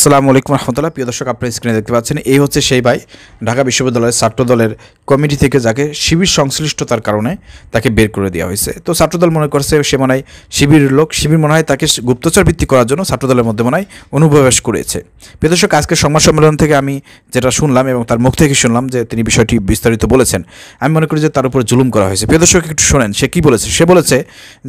আসসালামু আলাইকুম রহমতুল্লাহ। প্রিয় দর্শক, আপনার স্ক্রিনে দেখতে পাচ্ছেন এই হচ্ছে সেই ভাই ঢাকা বিশ্ববিদ্যালয়ের ছাত্রদলের কমিটি থেকে যাকে শিবির সংশ্লিষ্টতার কারণে তাকে বের করে দেওয়া হয়েছে। তো ছাত্রদল মনে করছে সে মনে হয় শিবিরের লোক, শিবির মনে হয় তাকে গুপ্তচর ভিত্তি করার জন্য ছাত্রদলের মধ্যে মনে হয় অনুপ্রবেশ করেছে। প্রিয় দর্শক, আজকের সংবাদ সম্মেলন থেকে আমি যেটা শুনলাম এবং তার মুখ থেকে শুনলাম যে তিনি বিষয়টি বিস্তারিত বলেছেন, আমি মনে করি যে তার উপর জুলুম করা হয়েছে। প্রিয় দর্শক, একটু শোনেন সে কী বলেছে। সে বলেছে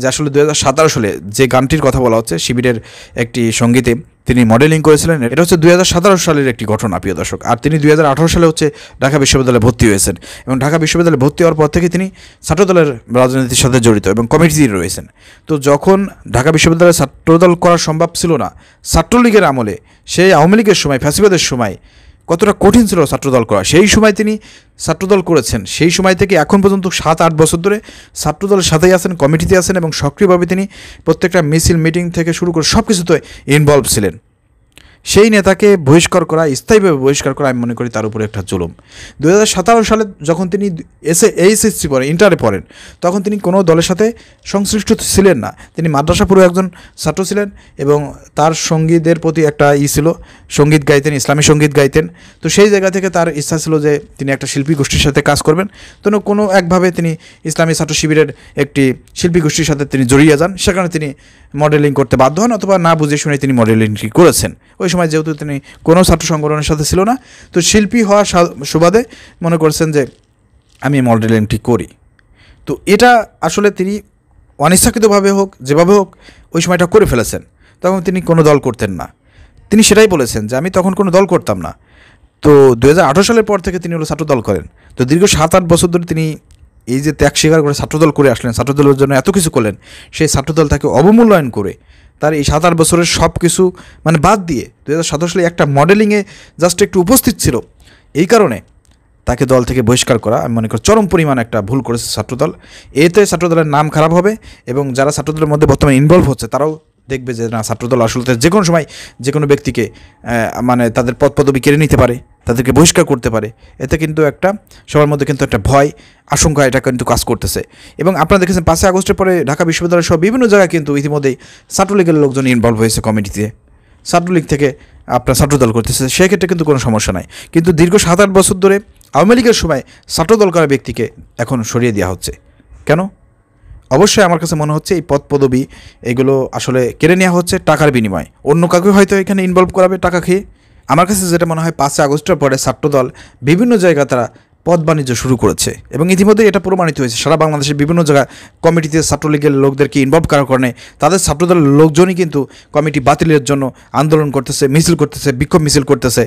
যে আসলে 2017 সালে যে গানটির কথা বলা হচ্ছে শিবিরের একটি সঙ্গীতে তিনি মডেলিং করেছিলেন, এটা হচ্ছে 2017 সালের একটি ঘটনা প্রিয় দর্শক। আর তিনি 2018 সালে হচ্ছে ঢাকা বিশ্ববিদ্যালয়ে ভর্তি হয়েছেন এবং ঢাকা বিশ্ববিদ্যালয়ে ভর্তি হওয়ার পর থেকে তিনি ছাত্রদলের রাজনীতির সাথে জড়িত এবং কমিটিতে রয়েছেন। তো যখন ঢাকা বিশ্ববিদ্যালয়ে ছাত্রদল করা সম্ভব ছিল না ছাত্রলীগের আমলে, সেই আওয়ামী লীগের সময়, ফ্যাসিবাদের সময় কতটা কঠিন ছিল ছাত্রদল করা, সেই সময় তিনি ছাত্রদল করেছেন। সেই সময় থেকে এখন পর্যন্ত 7-8 বছর ধরে ছাত্রদলের সাথেই আছেন, কমিটিতে আছেন এবং সক্রিয়ভাবে তিনি প্রত্যেকটা মিছিল, মিটিং থেকে শুরু করে সব কিছুতে ইনভলভ ছিলেন। সেই নেতাকে বহিষ্কার করা, স্থায়ীভাবে বহিষ্কার করা, আমি মনে করি তার উপরে একটা জুলুম। 2017 সালে যখন তিনি এইচএসসি পড়েন, ইন্টারে পড়েন, তখন তিনি কোনো দলের সাথে সংশ্লিষ্ট ছিলেন না। তিনি মাদ্রাসা পুরো একজন ছাত্র ছিলেন এবং তার সঙ্গীদের প্রতি একটা ছিল, সঙ্গীত গাইতেন, ইসলামী সঙ্গীত গাইতেন। তো সেই জায়গা থেকে তার ইচ্ছা ছিল যে তিনি একটা শিল্পী গোষ্ঠীর সাথে কাজ করবেন। তো কোনো একভাবে তিনি ইসলামী ছাত্র শিবিরের একটি শিল্পী গোষ্ঠীর সাথে তিনি জড়িয়ে যান। সেখানে তিনি মডেলিং করতে বাধ্য হন, অথবা না বুঝে শুনে তিনি মডেলিংটি করেছেন। ওই সময় যেহেতু তিনি কোনো ছাত্র সংগঠনের সাথে ছিল না, তো শিল্পী হওয়ার সুবাদে মনে করছেন যে আমি মডেলিংটি করি। তো এটা আসলে তিনি অনিচ্ছাকৃতভাবে হোক, যেভাবে হোক ওই সময়টা করে ফেলেছেন। তখন তিনি কোনো দল করতেন না, তিনি সেটাই বলেছেন যে আমি তখন কোনো দল করতাম না। তো 2018 সালের পর থেকে তিনি হলো ছাত্রদল করেন। তো দীর্ঘ 7-8 বছর ধরে তিনি এই যে ত্যাগ স্বীকার করে ছাত্রদল করে আসলেন, ছাত্রদলের জন্য এত কিছু করলেন, সেই ছাত্রদল তাকে অবমূল্যায়ন করে তার এই 7-8 বছরের সব কিছু বাদ দিয়ে 2017 সালে একটা মডেলিংয়ে জাস্ট একটু উপস্থিত ছিল, এই কারণে তাকে দল থেকে বহিষ্কার করা আমি মনে করি চরম পরিমাণ একটা ভুল করেছে ছাত্রদল। এতে ছাত্রদলের নাম খারাপ হবে এবং যারা ছাত্রদলের মধ্যে বর্তমানে ইনভলভ হচ্ছে তারাও দেখবে যে না, ছাত্রদল আসলে যে কোনো সময় যে কোনো ব্যক্তিকে তাদের পদ পদবি কেড়ে নিতে পারে, তাদেরকে বহিষ্কার করতে পারে। এতে কিন্তু একটা সবার মধ্যে কিন্তু একটা ভয়, আশঙ্কা এটা কিন্তু কাজ করতেছে। এবং আপনারা দেখেছেন 5 আগস্টের পরে ঢাকা বিশ্ববিদ্যালয় সহ বিভিন্ন জায়গায় কিন্তু ইতিমধ্যেই ছাত্রলীগের লোকজন ইনভলভ হয়েছে কমিটিতে, ছাত্রলীগ থেকে আপনার ছাত্রদল করতেছে, সেক্ষেত্রে কিন্তু কোনো সমস্যা নাই। কিন্তু দীর্ঘ 7-8 বছর ধরে আওয়ামী লীগের সময় ছাত্রদল করা ব্যক্তিকে এখন সরিয়ে দেওয়া হচ্ছে কেন? অবশ্যই আমার কাছে মনে হচ্ছে এই পদ পদবি এগুলো আসলে কেড়ে নেওয়া হচ্ছে টাকার বিনিময়ে। অন্য কাউকে হয়তো এখানে ইনভলভ করাবে টাকা খেয়ে। আমার কাছে যেটা মনে হয় 5 আগস্টের পরে ছাত্রদল বিভিন্ন জায়গায় তারা পদ বাণিজ্য শুরু করেছে এবং ইতিমধ্যে এটা প্রমাণিত হয়েছে। সারা বাংলাদেশের বিভিন্ন জায়গায় কমিটিতে ছাত্রলীগের লোকদেরকে ইনভলভ করার কারণে তাদের ছাত্রদলের লোকজনই কিন্তু কমিটি বাতিলের জন্য আন্দোলন করতেছে, মিছিল করতেছে, বিক্ষোভ মিছিল করতেছে,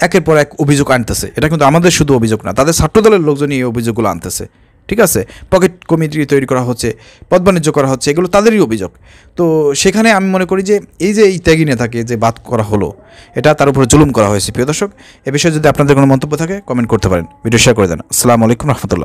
একের পর এক অভিযোগ আনতেছে। এটা কিন্তু আমাদের শুধু অভিযোগ না, তাদের ছাত্রদলের লোকজনই এই অভিযোগগুলো আনতেছে। ঠিক আছে, পকেট কমিটি তৈরি করা হচ্ছে, পদ বাণিজ্য করা হচ্ছে, এগুলো তাদেরই অভিযোগ। তো সেখানে আমি মনে করি যে এই ত্যাগী নেতাকে যে বাদ করা হলো, এটা তার উপরে জুলুম করা হয়েছে। প্রিয় দর্শক, এ বিষয়ে যদি আপনাদের কোনো মন্তব্য থাকে কমেন্ট করতে পারেন, ভিডিও শেয়ার করে দেন। আসসালামু আলাইকুম রহমতুল্লাহ।